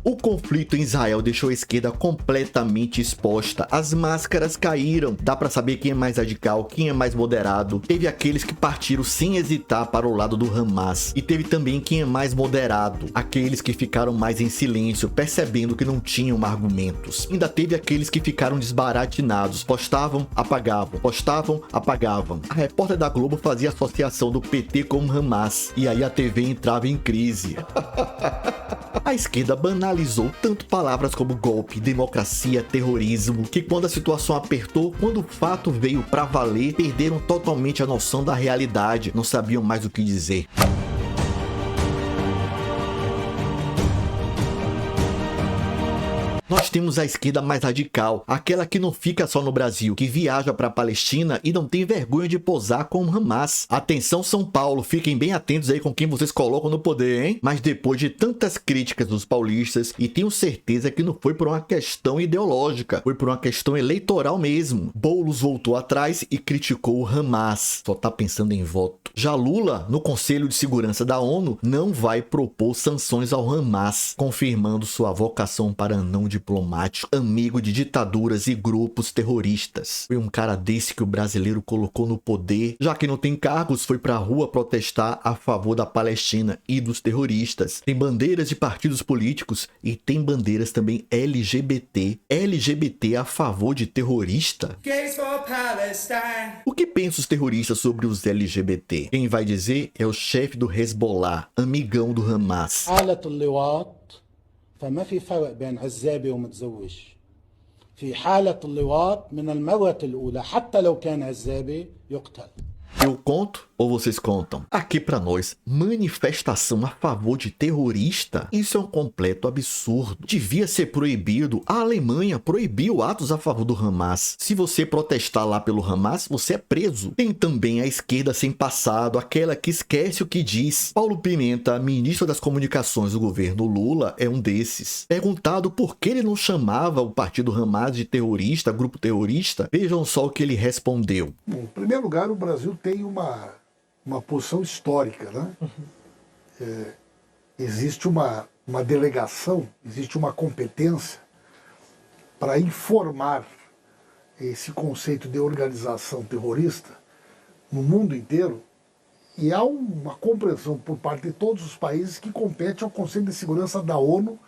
O conflito em Israel deixou a esquerda completamente exposta. As máscaras caíram. Dá pra saber quem é mais radical, quem é mais moderado. Teve aqueles que partiram sem hesitar para o lado do Hamas. E teve também quem é mais moderado. Aqueles que ficaram mais em silêncio, percebendo que não tinham argumentos. Ainda teve aqueles que ficaram desbaratinados. Postavam, apagavam. Postavam, apagavam. A repórter da Globo fazia associação do PT com o Hamas. E aí a TV entrava em crise. A esquerda banalizou tanto palavras como golpe, democracia, terrorismo, que quando a situação apertou, quando o fato veio pra valer, perderam totalmente a noção da realidade, não sabiam mais o que dizer. Nós temos a esquerda mais radical, aquela que não fica só no Brasil, que viaja para a Palestina e não tem vergonha de posar com o Hamas. Atenção São Paulo, fiquem bem atentos aí com quem vocês colocam no poder, hein? Mas depois de tantas críticas dos paulistas, e tenho certeza que não foi por uma questão ideológica, foi por uma questão eleitoral mesmo. Boulos voltou atrás e criticou o Hamas, só tá pensando em voto. Já Lula, no Conselho de Segurança da ONU, não vai propor sanções ao Hamas, confirmando sua vocação para não diplomático, amigo de ditaduras e grupos terroristas. Foi um cara desse que o brasileiro colocou no poder. Já que não tem cargos, foi pra rua protestar a favor da Palestina e dos terroristas. Tem bandeiras de partidos políticos e tem bandeiras também LGBT. LGBT a favor de terrorista? O que pensam os terroristas sobre os LGBT? Quem vai dizer é o chefe do Hezbollah, amigão do Hamas. فما في فرق بين عزابي ومتزوج. في حالة اللواط من الموة الأولى حتى لو كان عزابي يقتل. Eu conto ou vocês contam? Aqui pra nós, manifestação a favor de terrorista? Isso é um completo absurdo. Devia ser proibido. A Alemanha proibiu atos a favor do Hamas. Se você protestar lá pelo Hamas, você é preso. Tem também a esquerda sem passado, aquela que esquece o que diz. Paulo Pimenta, ministro das comunicações do governo Lula, é um desses. Perguntado por que ele não chamava o partido Hamas de terrorista, grupo terrorista, vejam só o que ele respondeu. Bom, em primeiro lugar, o Brasil tem uma posição histórica, né? Existe uma delegação, existe uma competência para informar esse conceito de organização terrorista no mundo inteiro, e há uma compreensão por parte de todos os países que compete ao Conselho de Segurança da ONU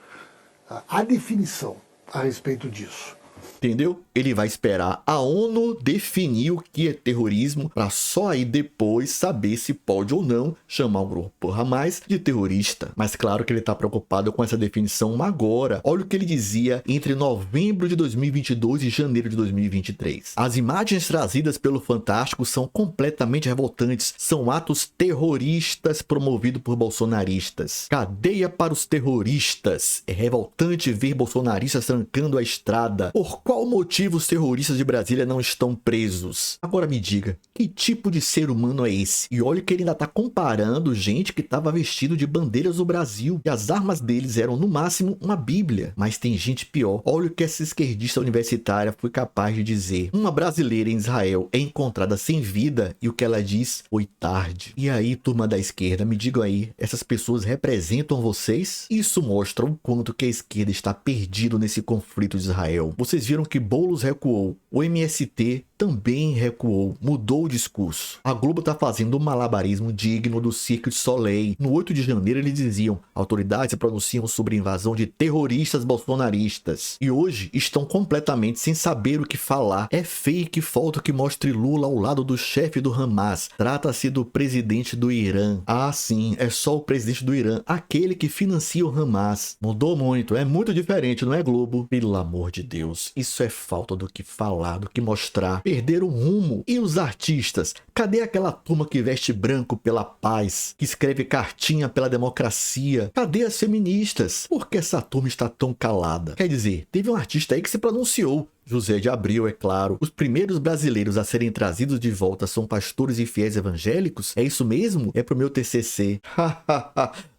a definição a respeito disso. Entendeu? Ele vai esperar a ONU definir o que é terrorismo para só aí depois saber se pode ou não chamar o grupo Hamas de terrorista. Mas claro que ele está preocupado com essa definição agora. Olha o que ele dizia entre novembro de 2022 e janeiro de 2023. As imagens trazidas pelo Fantástico são completamente revoltantes. São atos terroristas promovidos por bolsonaristas. Cadeia para os terroristas. É revoltante ver bolsonaristas trancando a estrada. Por qual motivo os terroristas de Brasília não estão presos? Agora me diga, que tipo de ser humano é esse? E olha que ele ainda está comparando gente que estava vestido de bandeiras do Brasil. E as armas deles eram no máximo uma bíblia. Mas tem gente pior. Olha o que essa esquerdista universitária foi capaz de dizer. Uma brasileira em Israel é encontrada sem vida e o que ela diz foi tarde. E aí, turma da esquerda, me digam aí, essas pessoas representam vocês? Isso mostra o quanto que a esquerda está perdido nesse conflito de Israel. Vocês viram que Boulos recuou, o MST também recuou, mudou o discurso. A Globo está fazendo um malabarismo digno do Cirque du Soleil. No 8 de janeiro eles diziam, autoridades se pronunciam sobre a invasão de terroristas bolsonaristas. E hoje estão completamente sem saber o que falar. É fake foto que mostre Lula ao lado do chefe do Hamas. Trata-se do presidente do Irã. Ah sim, é só o presidente do Irã, aquele que financia o Hamas. Mudou muito, é muito diferente, não é Globo? Pelo amor de Deus, isso é falta do que falar, do que mostrar. Perderam o rumo. E os artistas? Cadê aquela turma que veste branco pela paz, que escreve cartinha pela democracia? Cadê as feministas? Por que essa turma está tão calada? Quer dizer, teve um artista aí que se pronunciou, José de Abreu, é claro. Os primeiros brasileiros a serem trazidos de volta são pastores e fiéis evangélicos? É isso mesmo? É pro meu TCC.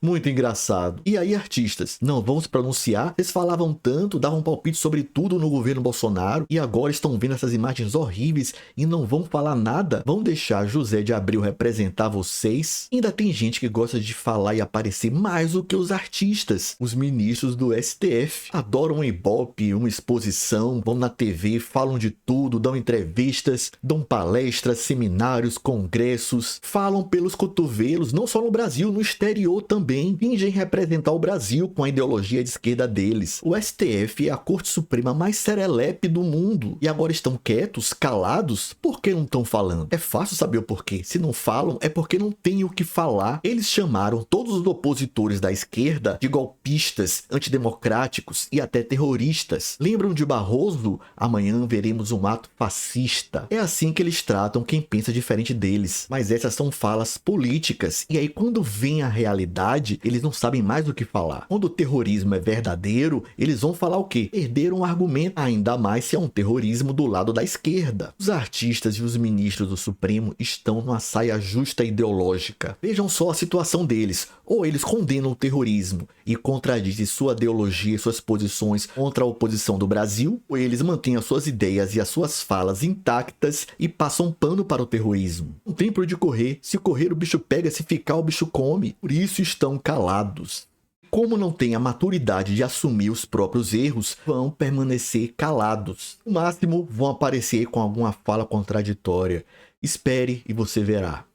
Muito engraçado. E aí, artistas, não vão se pronunciar? Vocês falavam tanto, davam palpite sobre tudo no governo Bolsonaro e agora estão vendo essas imagens horríveis e não vão falar nada? Vão deixar José de Abreu representar vocês? Ainda tem gente que gosta de falar e aparecer mais do que os artistas. Os ministros do STF adoram um ibope, uma exposição, vão na TV, falam de tudo, dão entrevistas, dão palestras, seminários, congressos, falam pelos cotovelos, não só no Brasil, no exterior também. Fingem representar o Brasil com a ideologia de esquerda deles. O STF é a Corte Suprema mais serelepe do mundo. E agora estão quietos, calados? Por que não estão falando? É fácil saber o porquê. Se não falam, é porque não tem o que falar. Eles chamaram todos os opositores da esquerda de golpistas, antidemocráticos e até terroristas. Lembram de Barroso? Amanhã veremos um ato fascista. É assim que eles tratam quem pensa diferente deles. Mas essas são falas políticas. E aí, quando vem a realidade, eles não sabem mais do que falar. Quando o terrorismo é verdadeiro, eles vão falar o quê? Perderam o argumento, ainda mais se é um terrorismo do lado da esquerda. Os artistas e os ministros do Supremo estão numa saia justa ideológica. Vejam só a situação deles. Ou eles condenam o terrorismo e contradizem sua ideologia e suas posições contra a oposição do Brasil, ou eles mantêm as suas ideias e as suas falas intactas e passam pano para o terrorismo. Não tem por onde correr. Se correr, o bicho pega, se ficar, o bicho come. Por isso estão calados. Como não têm a maturidade de assumir os próprios erros, vão permanecer calados. No máximo, vão aparecer com alguma fala contraditória. Espere e você verá.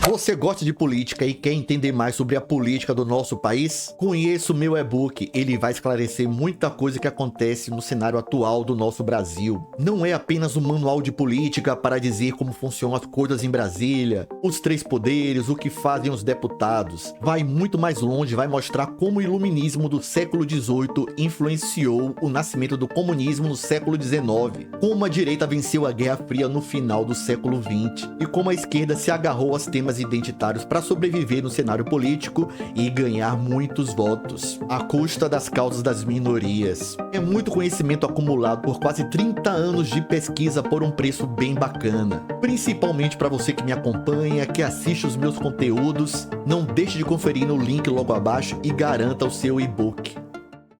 Você gosta de política e quer entender mais sobre a política do nosso país? Conheça o meu e-book, ele vai esclarecer muita coisa que acontece no cenário atual do nosso Brasil. Não é apenas um manual de política para dizer como funcionam as coisas em Brasília, os três poderes, o que fazem os deputados. Vai muito mais longe, vai mostrar como o iluminismo do século XVIII influenciou o nascimento do comunismo no século XIX, como a direita venceu a Guerra Fria no final do século XX e como a esquerda se agarrou aos temas identitários para sobreviver no cenário político e ganhar muitos votos, à custa das causas das minorias. É muito conhecimento acumulado por quase 30 anos de pesquisa por um preço bem bacana. Principalmente para você que me acompanha, que assiste os meus conteúdos, não deixe de conferir no link logo abaixo e garanta o seu e-book.